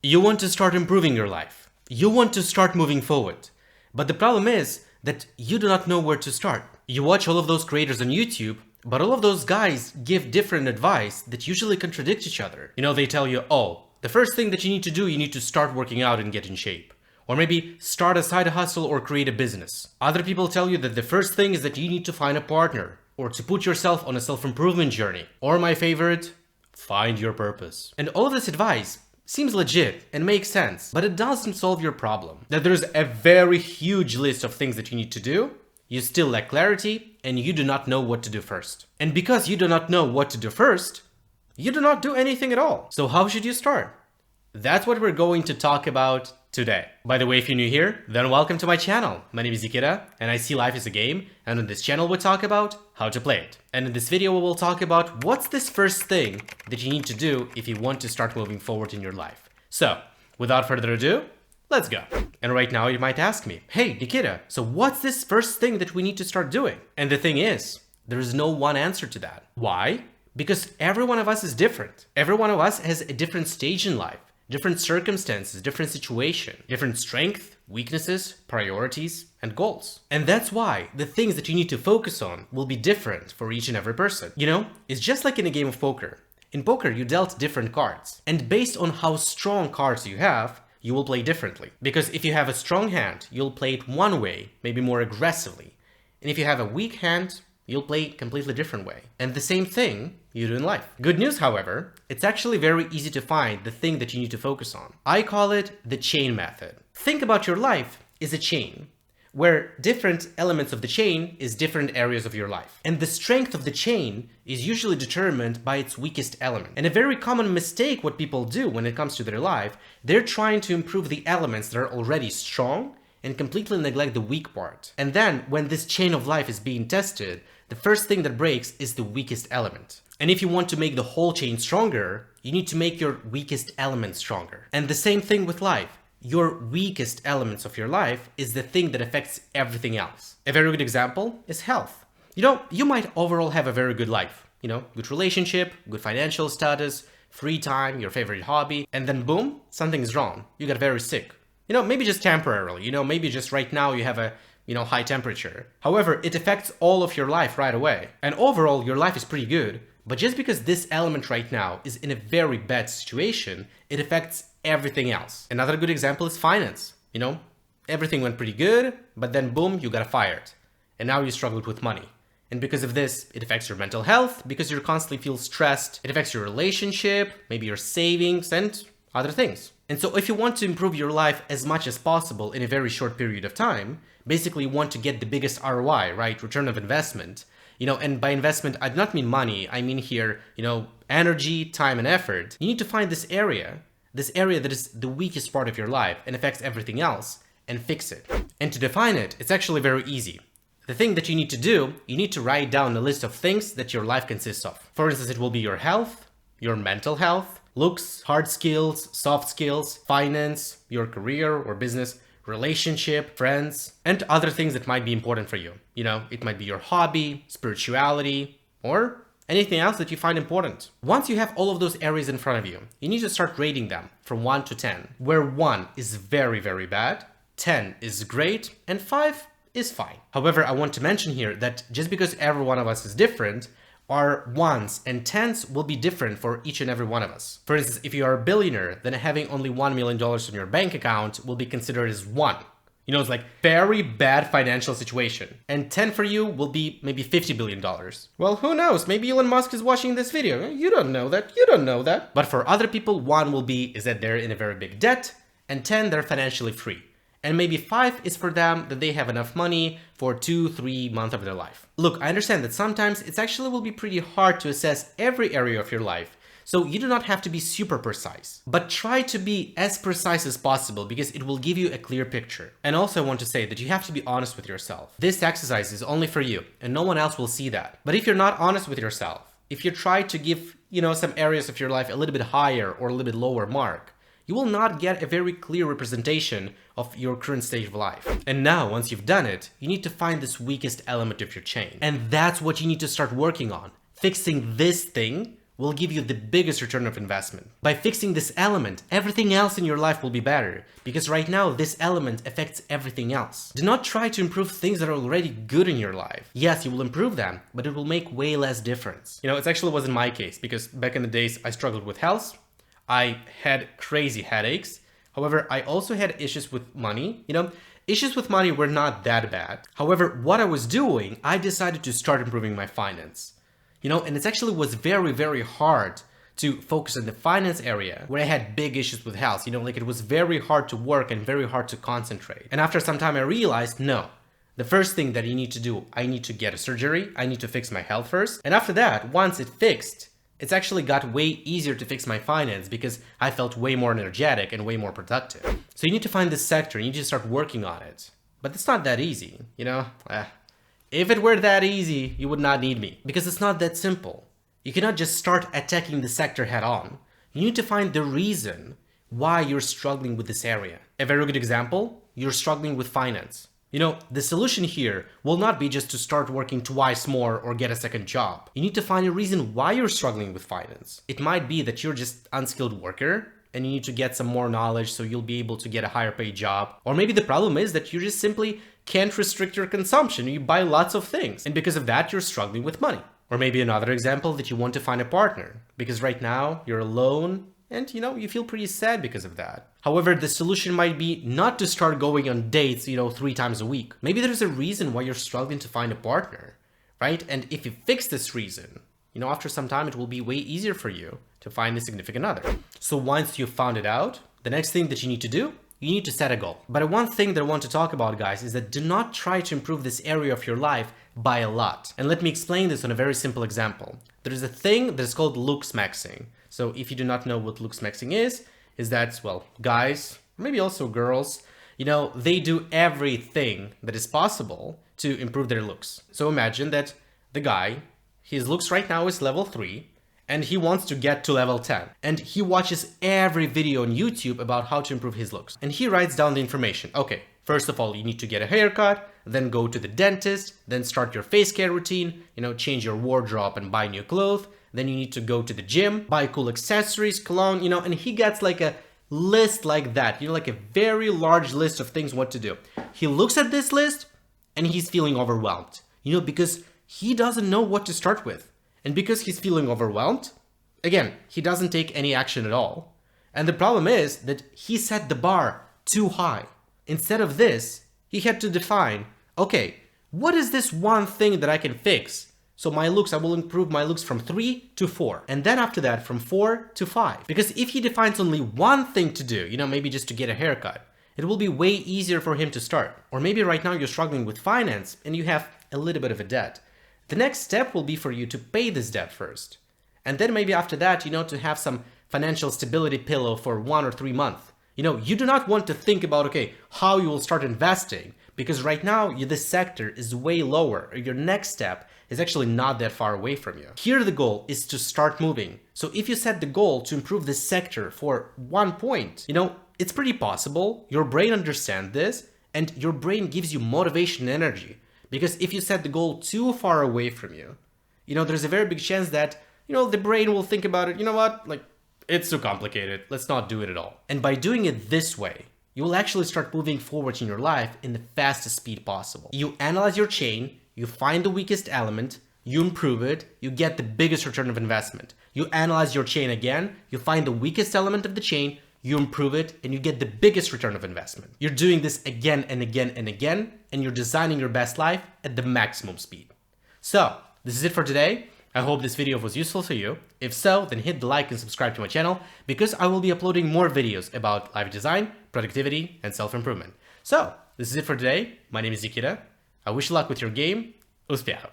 You want to start improving your life. You want to start moving forward. But the problem is that you do not know where to start. You watch all of those creators on YouTube, but all of those guys give different advice that usually contradict each other. They tell you, oh, the first thing that you need to do, you need to start working out and get in shape. Or maybe start a side hustle or create a business. Other people tell you that the first thing is that you need to find a partner or to put yourself on a self-improvement journey. Or my favorite, find your purpose. And all of this advice seems legit and makes sense, but it doesn't solve your problem. That there's a very huge list of things that you need to do, you still lack clarity, and you do not know what to do first. And because you do not know what to do first, you do not do anything at all. So how should you start? That's what we're going to talk about today. By the way, if you're new here, then welcome to my channel. My name is Nikita, and I see life as a game, and on this channel we talk about how to play it. And in this video we will talk about what's this first thing that you need to do if you want to start moving forward in your life. So, without further ado, let's go. And right now you might ask me, hey Nikita, so what's this first thing that we need to start doing? And the thing is, there is no one answer to that. Why? Because every one of us is different. Every one of us has a different stage in life. Different circumstances, different situation, different strength, weaknesses, priorities, and goals. And that's why the things that you need to focus on will be different for each and every person. It's just like in a game of poker. In poker, you dealt different cards. And based on how strong cards you have, you will play differently. Because if you have a strong hand, you'll play it one way, maybe more aggressively. And if you have a weak hand, you'll play a completely different way. And the same thing you do in life. Good news, however, it's actually very easy to find the thing that you need to focus on. I call it the chain method. Think about your life as a chain, where different elements of the chain is different areas of your life. And the strength of the chain is usually determined by its weakest element. And a very common mistake what people do when it comes to their life, they're trying to improve the elements that are already strong and completely neglect the weak part. And then when this chain of life is being tested, the first thing that breaks is the weakest element. And if you want to make the whole chain stronger, you need to make your weakest element stronger. And the same thing with life. Your weakest elements of your life is the thing that affects everything else. A very good example is health. You might overall have a very good life. Good relationship, good financial status, free time, your favorite hobby, and then boom, something is wrong. You got very sick. Maybe just temporarily, maybe just right now you have a high temperature. However, it affects all of your life right away. And overall, your life is pretty good. But just because this element right now is in a very bad situation, it affects everything else. Another good example is finance. Everything went pretty good, but then boom, you got fired. And now you struggled with money. And because of this, it affects your mental health, because you constantly feel stressed. It affects your relationship, maybe your savings, and other things. And so if you want to improve your life as much as possible in a very short period of time, basically you want to get the biggest ROI, right? Return of investment. And by investment, I do not mean money. I mean here, energy, time, and effort. You need to find this area that is the weakest part of your life and affects everything else, and fix it. And to define it, it's actually very easy. The thing that you need to do, you need to write down a list of things that your life consists of. For instance, it will be your health, your mental health, looks, hard skills, soft skills, finance, your career or business, relationship, friends, and other things that might be important for you. It might be your hobby, spirituality, or anything else that you find important. Once you have all of those areas in front of you, you need to start rating them from 1 to 10, where 1 is very, very bad, 10 is great, and 5 is fine. However, I want to mention here that just because every one of us is different, our 1s and 10s will be different for each and every one of us. For instance, if you are a billionaire, then having only $1 million in your bank account will be considered as 1. It's like very bad financial situation. And 10 for you will be maybe $50 billion. Well, who knows? Maybe Elon Musk is watching this video. You don't know that. You don't know that. But for other people, 1 will be is that they're in a very big debt, and 10, they're financially free. And maybe 5 is for them that they have enough money for 2-3 months of their life. Look, I understand that sometimes it actually will be pretty hard to assess every area of your life, so you do not have to be super precise. But try to be as precise as possible because it will give you a clear picture. And also I want to say that you have to be honest with yourself. This exercise is only for you and no one else will see that. But if you're not honest with yourself, if you try to give, some areas of your life a little bit higher or a little bit lower mark, you will not get a very clear representation of your current stage of life. And now, once you've done it, you need to find this weakest element of your chain. And that's what you need to start working on. Fixing this thing will give you the biggest return of investment. By fixing this element, everything else in your life will be better, because right now this element affects everything else. Do not try to improve things that are already good in your life. Yes, you will improve them, but it will make way less difference. It actually wasn't my case, because back in the days I struggled with health, I had crazy headaches. However, I also had issues with money. Issues with money were not that bad. However, what I was doing, I decided to start improving my finance. And it actually was very, very hard to focus on the finance area where I had big issues with health. It was very hard to work and very hard to concentrate. And after some time, I realized, no, the first thing that you need to do, I need to get a surgery. I need to fix my health first. And after that, once it fixed, it's actually got way easier to fix my finance because I felt way more energetic and way more productive. So you need to find this sector, you need to start working on it. But it's not that easy, If it were that easy, you would not need me, because it's not that simple. You cannot just start attacking the sector head on. You need to find the reason why you're struggling with this area. A very good example, you're struggling with finance. The solution here will not be just to start working twice more or get a second job. You need to find a reason why you're struggling with finance. It might be that you're just an unskilled worker and you need to get some more knowledge so you'll be able to get a higher paid job. Or maybe the problem is that you just simply can't restrict your consumption. You buy lots of things, and because of that, you're struggling with money. Or maybe another example, that you want to find a partner because right now you're alone and you feel pretty sad because of that. However, the solution might be not to start going on dates, 3 times a week. Maybe there's a reason why you're struggling to find a partner, right? And if you fix this reason, after some time, it will be way easier for you to find a significant other. So once you've found it out, the next thing that you need to do, you need to set a goal. But one thing that I want to talk about, guys, is that do not try to improve this area of your life by a lot. And let me explain this on a very simple example. There is a thing that is called looks maxing. So if you do not know what looks maxing is that, well, guys, maybe also girls, they do everything that is possible to improve their looks. So imagine that the guy, his looks right now is level 3, and he wants to get to level 10. And he watches every video on YouTube about how to improve his looks. And he writes down the information. Okay, first of all, you need to get a haircut, then go to the dentist, then start your face care routine, change your wardrobe and buy new clothes. Then you need to go to the gym, buy cool accessories, cologne, and he gets like a list like that, like a very large list of things what to do. He looks at this list and he's feeling overwhelmed, because he doesn't know what to start with. And because he's feeling overwhelmed, again, he doesn't take any action at all. And the problem is that he set the bar too high. Instead of this, he had to define, okay, what is this one thing that I can fix? So I will improve my looks from 3 to 4. And then after that, from 4 to 5. Because if he defines only one thing to do, maybe just to get a haircut, it will be way easier for him to start. Or maybe right now you're struggling with finance and you have a little bit of a debt. The next step will be for you to pay this debt first. And then maybe after that, to have some financial stability pillow for 1 or 3 months. You do not want to think about, okay, how you will start investing. Because right now, this sector is way lower. Your next step is actually not that far away from you. Here, the goal is to start moving. So if you set the goal to improve this sector for 1 point, it's pretty possible. Your brain understands this and your brain gives you motivation and energy. Because if you set the goal too far away from you, there's a very big chance that, the brain will think about it, it's too complicated, let's not do it at all. And by doing it this way, you will actually start moving forward in your life in the fastest speed possible. You analyze your chain, you find the weakest element, you improve it, you get the biggest return of investment. You analyze your chain again, you find the weakest element of the chain, you improve it, and you get the biggest return of investment. You're doing this again and again and again, and you're designing your best life at the maximum speed. So, this is it for today. I hope this video was useful to you. If so, then hit the like and subscribe to my channel, because I will be uploading more videos about life design, productivity, and self-improvement. So, this is it for today. My name is Nikita. I wish you luck with your game. Успехов!